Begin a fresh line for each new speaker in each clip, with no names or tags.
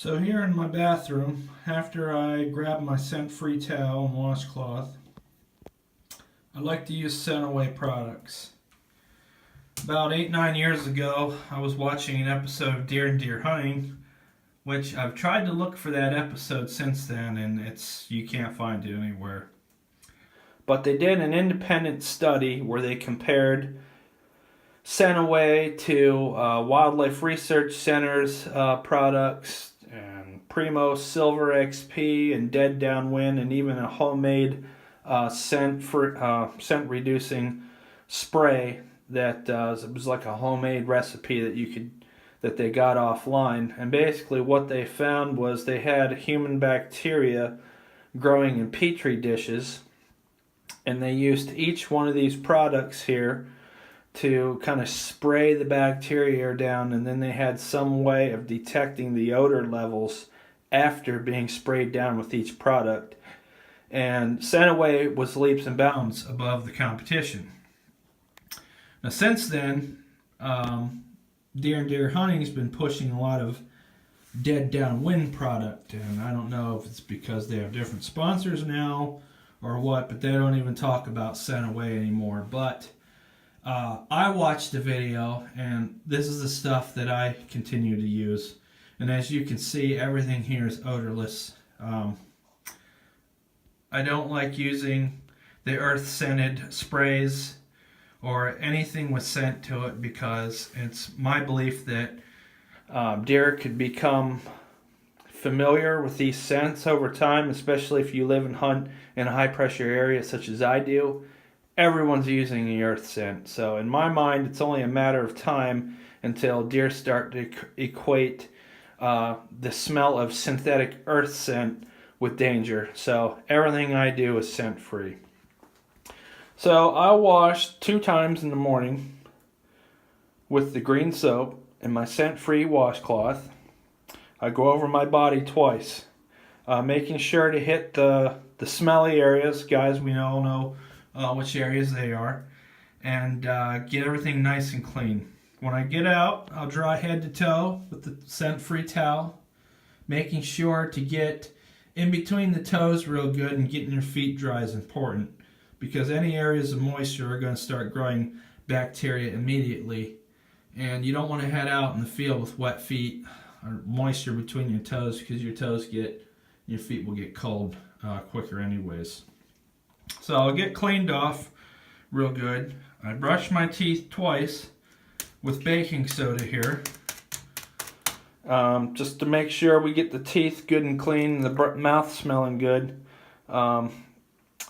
So here in my bathroom, after I grab my scent-free towel and washcloth, I like to use Scent-Away products. About 8-9 years ago, I was watching an episode of Deer and Deer Hunting, which I've tried to look for that episode since then, and you can't find it anywhere. But they did an independent study where they compared Scent-Away to Wildlife Research Center's products, and Primo Silver XP, and Dead Downwind, and even a homemade scent reducing spray that it was like a homemade recipe that they got offline. And basically, what they found was they had human bacteria growing in petri dishes, and they used each one of these products here to kind of spray the bacteria down, and then they had some way of detecting the odor levels after being sprayed down with each product. And Scent-Away was leaps and bounds above the competition. Now, since then, Deer and Deer Hunting's been pushing a lot of Dead Downwind product, and I don't know if it's because they have different sponsors now or what, but they don't even talk about Scent-Away anymore. But I watched the video, and this is the stuff that I continue to use. And as you can see, everything here is odorless. I don't like using the earth-scented sprays or anything with scent to it, because it's my belief that deer could become familiar with these scents over time, especially if you live and hunt in a high-pressure area such as I do. Everyone's using the earth scent. So in my mind, it's only a matter of time until deer start to equate the smell of synthetic earth scent with danger. So everything I do is scent free. So I wash 2 times in the morning with the green soap and my scent free washcloth. I go over my body twice, making sure to hit the smelly areas. Guys, we all know which areas they are, and get everything nice and clean. When I get out, I'll dry head to toe with the scent-free towel, making sure to get in between the toes real good, and getting your feet dry is important, because any areas of moisture are going to start growing bacteria immediately, and you don't want to head out in the field with wet feet or moisture between your toes, because your feet will get cold quicker anyways. So I'll get cleaned off real good. I brush my teeth twice with baking soda here, just to make sure we get the teeth good and clean, and the mouth smelling good. And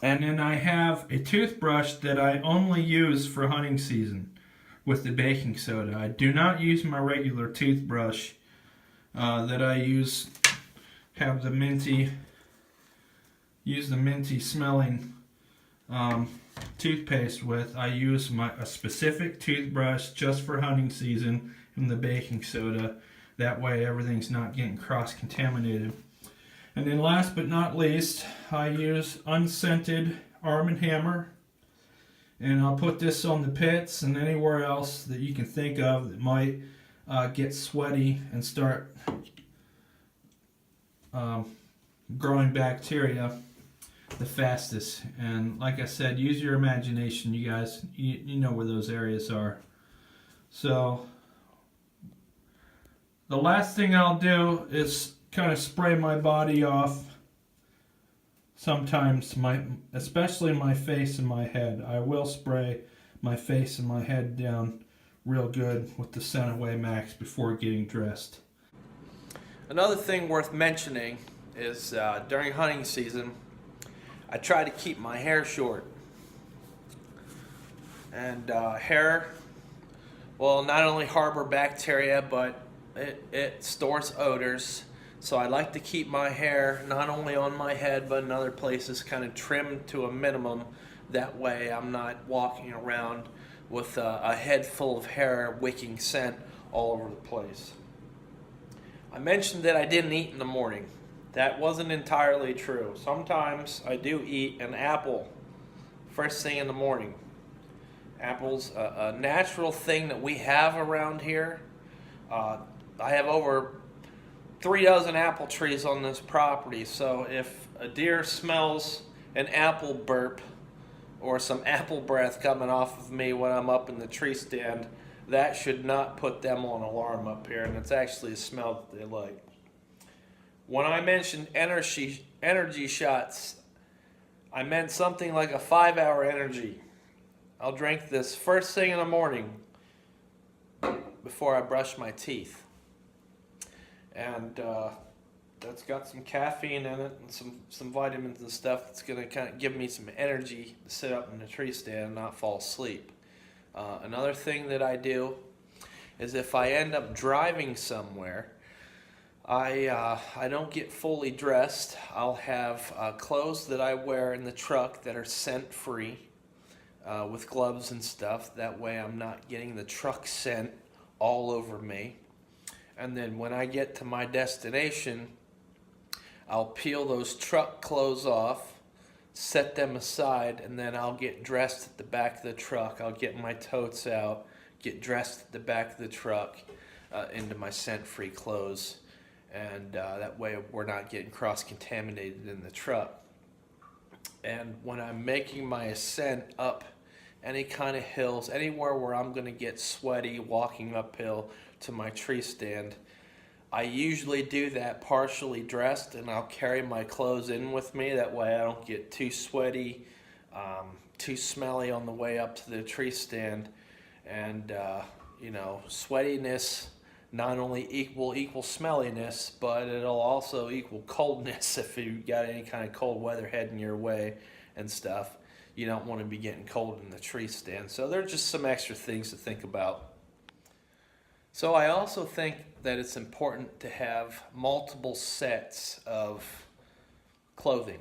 then I have a toothbrush that I only use for hunting season with the baking soda. I do not use my regular toothbrush that I use the minty smelling toothpaste with. I use a specific toothbrush just for hunting season and the baking soda. That way everything's not getting cross-contaminated. And then last but not least, I use unscented Arm & Hammer. And I'll put this on the pits and anywhere else that you can think of that might get sweaty and start growing bacteria the fastest. And like I said, use your imagination, you guys. You know where those areas are. So the last thing I'll do is kind of spray my body off. Sometimes especially my face and my head. I will spray my face and my head down real good with the Scent-Away Max before getting dressed. Another thing worth mentioning is during hunting season, I try to keep my hair short. And hair will not only harbor bacteria, but it stores odors. So I like to keep my hair not only on my head but in other places kind of trimmed to a minimum. That way I'm not walking around with a head full of hair wicking scent all over the place. I mentioned that I didn't eat in the morning. That wasn't entirely true. Sometimes I do eat an apple first thing in the morning. Apple's a natural thing that we have around here. I have over
3 dozen apple trees on this property. So if a deer smells an apple burp or some apple breath coming off of me when I'm up in the tree stand, that should not put them on alarm up here, and it's actually a smell that they like. When I mentioned energy shots, I meant something like a 5-hour energy. I'll drink this first thing in the morning before I brush my teeth. And that's got some caffeine in it and some vitamins and stuff that's going to kind of give me some energy to sit up in the tree stand and not fall asleep. Another thing that I do is if I end up driving somewhere, I don't get fully dressed. I'll have clothes that I wear in the truck that are scent-free with gloves and stuff. That way I'm not getting the truck scent all over me. And then when I get to my destination, I'll peel those truck clothes off, set them aside, and then I'll get dressed at the back of the truck. I'll get my totes out, get dressed at the back of the truck into my scent-free clothes. And that way we're not getting cross-contaminated in the truck. And when I'm making my ascent up any kind of hills, anywhere where I'm going to get sweaty walking uphill to my tree stand, I usually do that partially dressed, and I'll carry my clothes in with me. That way I don't get too sweaty, too smelly on the way up to the tree stand. And, sweatiness not only will equal smelliness, but it'll also equal coldness if you've got any kind of cold weather heading your way and stuff. You don't want to be getting cold in the tree stand. So there are just some extra things to think about. So I also think that it's important to have multiple sets of clothing.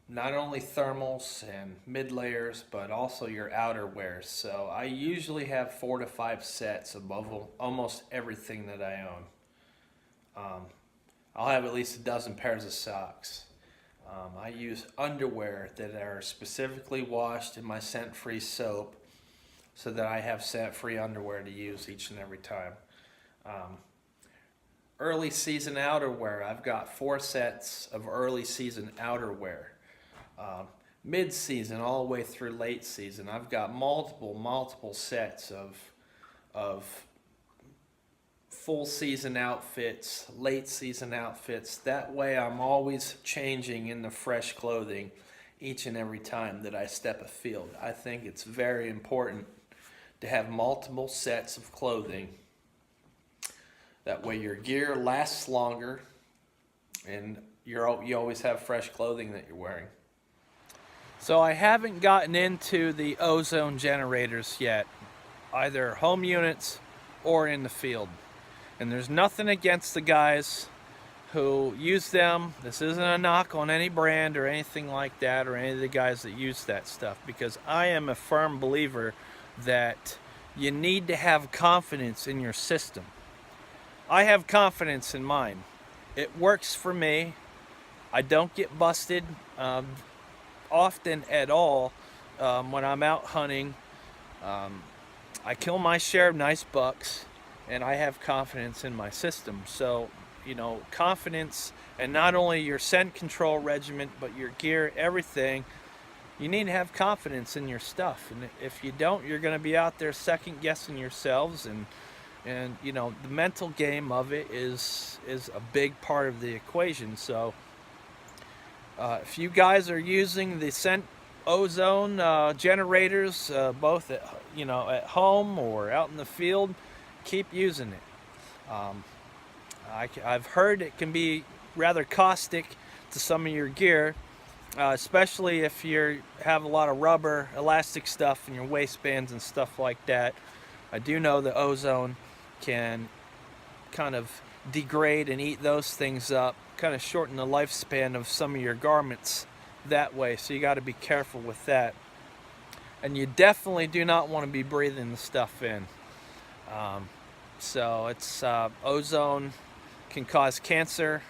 Not only thermals and mid layers, but also your outerwear. So I usually have 4 to 5 sets of almost everything that I own. I'll have at least a dozen pairs of socks. I use underwear that are specifically washed in my scent-free soap, so that I have scent-free underwear to use each and every time. Early season outerwear, I've got 4 sets of early season outerwear. Mid-season all the way through late season, I've got multiple sets of full season outfits, late season outfits. That way I'm always changing into fresh clothing each and every time that I step afield. I think it's very important to have multiple sets of clothing. That way your gear lasts longer and you always have fresh clothing that you're wearing. So I haven't gotten into the ozone generators yet, either home units or in the field. And there's nothing against the guys who use them. This isn't a knock on any brand or anything like that, or any of the guys that use that stuff, because I am a firm believer that you need to have confidence in your system. I have confidence in mine. It works for me. I don't get busted often at all when I'm out hunting. I kill my share of nice bucks, and I have confidence in my system. So, confidence, and not only your scent control regimen, but your gear, everything. You need to have confidence in your stuff, and if you don't, you're going to be out there second guessing yourselves, and the mental game of it is a big part of the equation. So if you guys are using the scent ozone generators, both at home or out in the field, keep using it. I've heard it can be rather caustic to some of your gear, especially if you have a lot of rubber, elastic stuff in your waistbands and stuff like that. I do know the ozone can kind of degrade and eat those things up, kind of shorten the lifespan of some of your garments that way, so you got to be careful with that. And you definitely do not want to be breathing the stuff in. So it's ozone can cause cancer.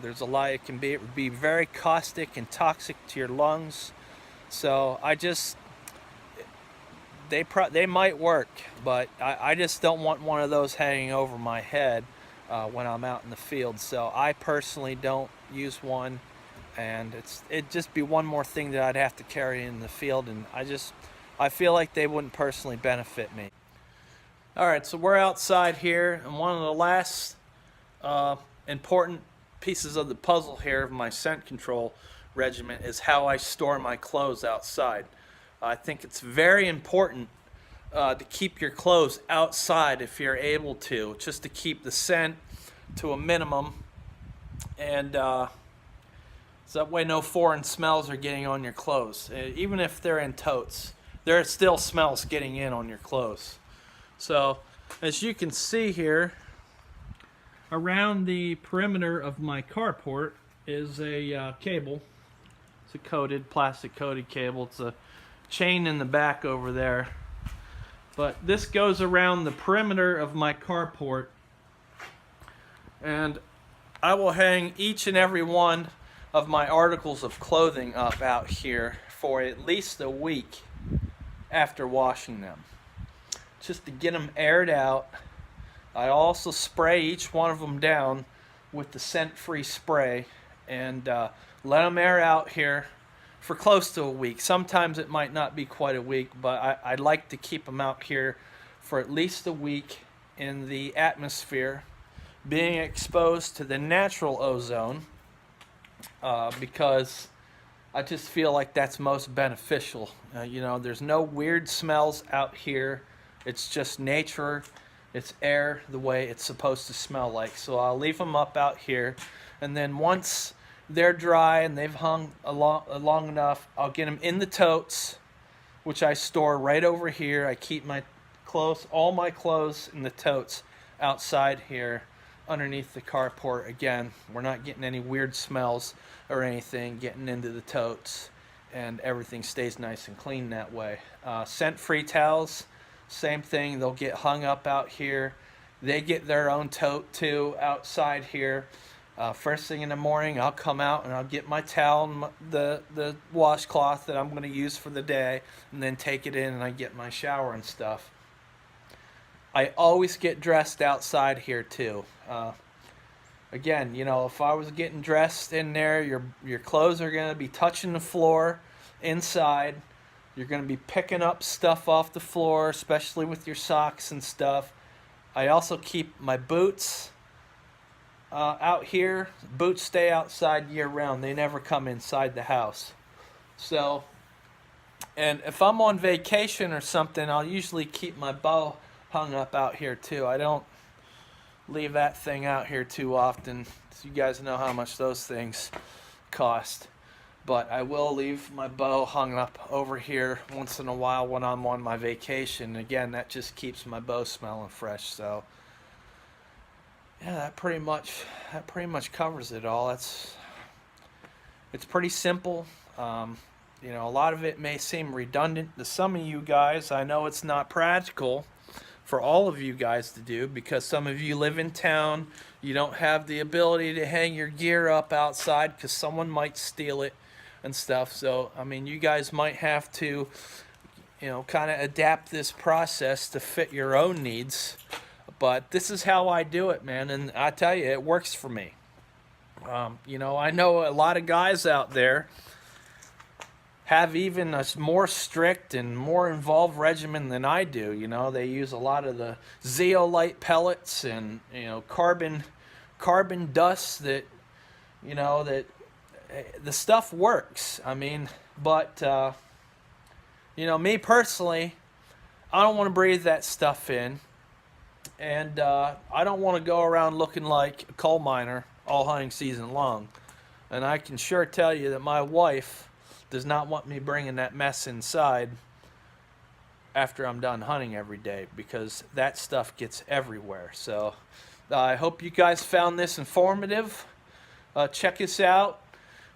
There's a lot it can be. It would be very caustic and toxic to your lungs. So they might work, but I just don't want one of those hanging over my head when I'm out in the field. So I personally don't use one, and it'd just be one more thing that I'd have to carry in the field, and I feel like they wouldn't personally benefit me. All right, so we're outside here, and one of the last important pieces of the puzzle here of my scent control regimen is how I store my clothes outside. I think it's very important to keep your clothes outside if you're able to, just to keep the scent to a minimum, and so that way no foreign smells are getting on your clothes. Even if they're in totes, there are still smells getting in on your clothes. So as you can see here, around the perimeter of my carport is a cable. It's a plastic coated cable. It's a chain in the back over there. But this goes around the perimeter of my carport, and I will hang each and every one of my articles of clothing up out here for at least a week after washing them, just to get them aired out. I also spray each one of them down with the scent-free spray and let them air out here for close to a week. Sometimes it might not be quite a week, but I like to keep them out here for at least a week in the atmosphere, being exposed to the natural ozone, because I just feel like that's most beneficial. You know, there's no weird smells out here. It's just nature. It's air the way it's supposed to smell like. So I'll leave them up out here, and then once they're dry and they've hung long enough, I'll get them in the totes, which I store right over here. I keep my clothes, all my clothes, in the totes outside here underneath the carport. Again, we're not getting any weird smells or anything getting into the totes, and everything stays nice and clean that way. Scent-free towels, same thing. They'll get hung up out here. They get their own tote too outside here. First thing in the morning, I'll come out and I'll get my towel and the washcloth that I'm going to use for the day, and then take it in and I get my shower and stuff. I always get dressed outside here too. Again, you know, if I was getting dressed in there, your clothes are going to be touching the floor inside. You're going to be picking up stuff off the floor, especially with your socks and stuff. I also keep my boots out here. Boots stay outside year round. They never come inside the house. So, and if I'm on vacation or something, I'll usually keep my bow hung up out here too. I don't leave that thing out here too often. So you guys know how much those things cost. But I will leave my bow hung up over here once in a while when I'm on my vacation. Again, that just keeps my bow smelling fresh. So yeah, that pretty much covers it all. It's pretty simple. You know, a lot of it may seem redundant to some of you guys. I know it's not practical for all of you guys to do, because some of you live in town. You don't have the ability to hang your gear up outside because someone might steal it and stuff. So, I mean, you guys might have to, you know, kind of adapt this process to fit your own needs. But this is how I do it, man, and I tell you, it works for me. You know, I know a lot of guys out there have even a more strict and more involved regimen than I do. You know, they use a lot of the zeolite pellets and, you know, carbon dust that, you know, that the stuff works. I mean, but, you know, me personally, I don't want to breathe that stuff in. And I don't want to go around looking like a coal miner all hunting season long. And I can sure tell you that my wife does not want me bringing that mess inside after I'm done hunting every day, because that stuff gets everywhere. So I hope you guys found this informative. Check us out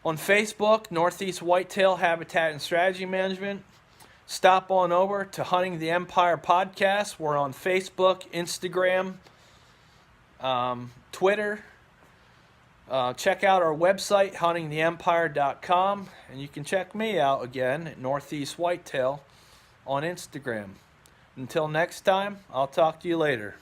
on Facebook, Northeast Whitetail Habitat and Strategy Management. Stop on over to Hunting the Empire Podcast. We're on Facebook, Instagram, Twitter. Check out our website, huntingtheempire.com, and you can check me out again at Northeast Whitetail on Instagram. Until next time, I'll talk to you later.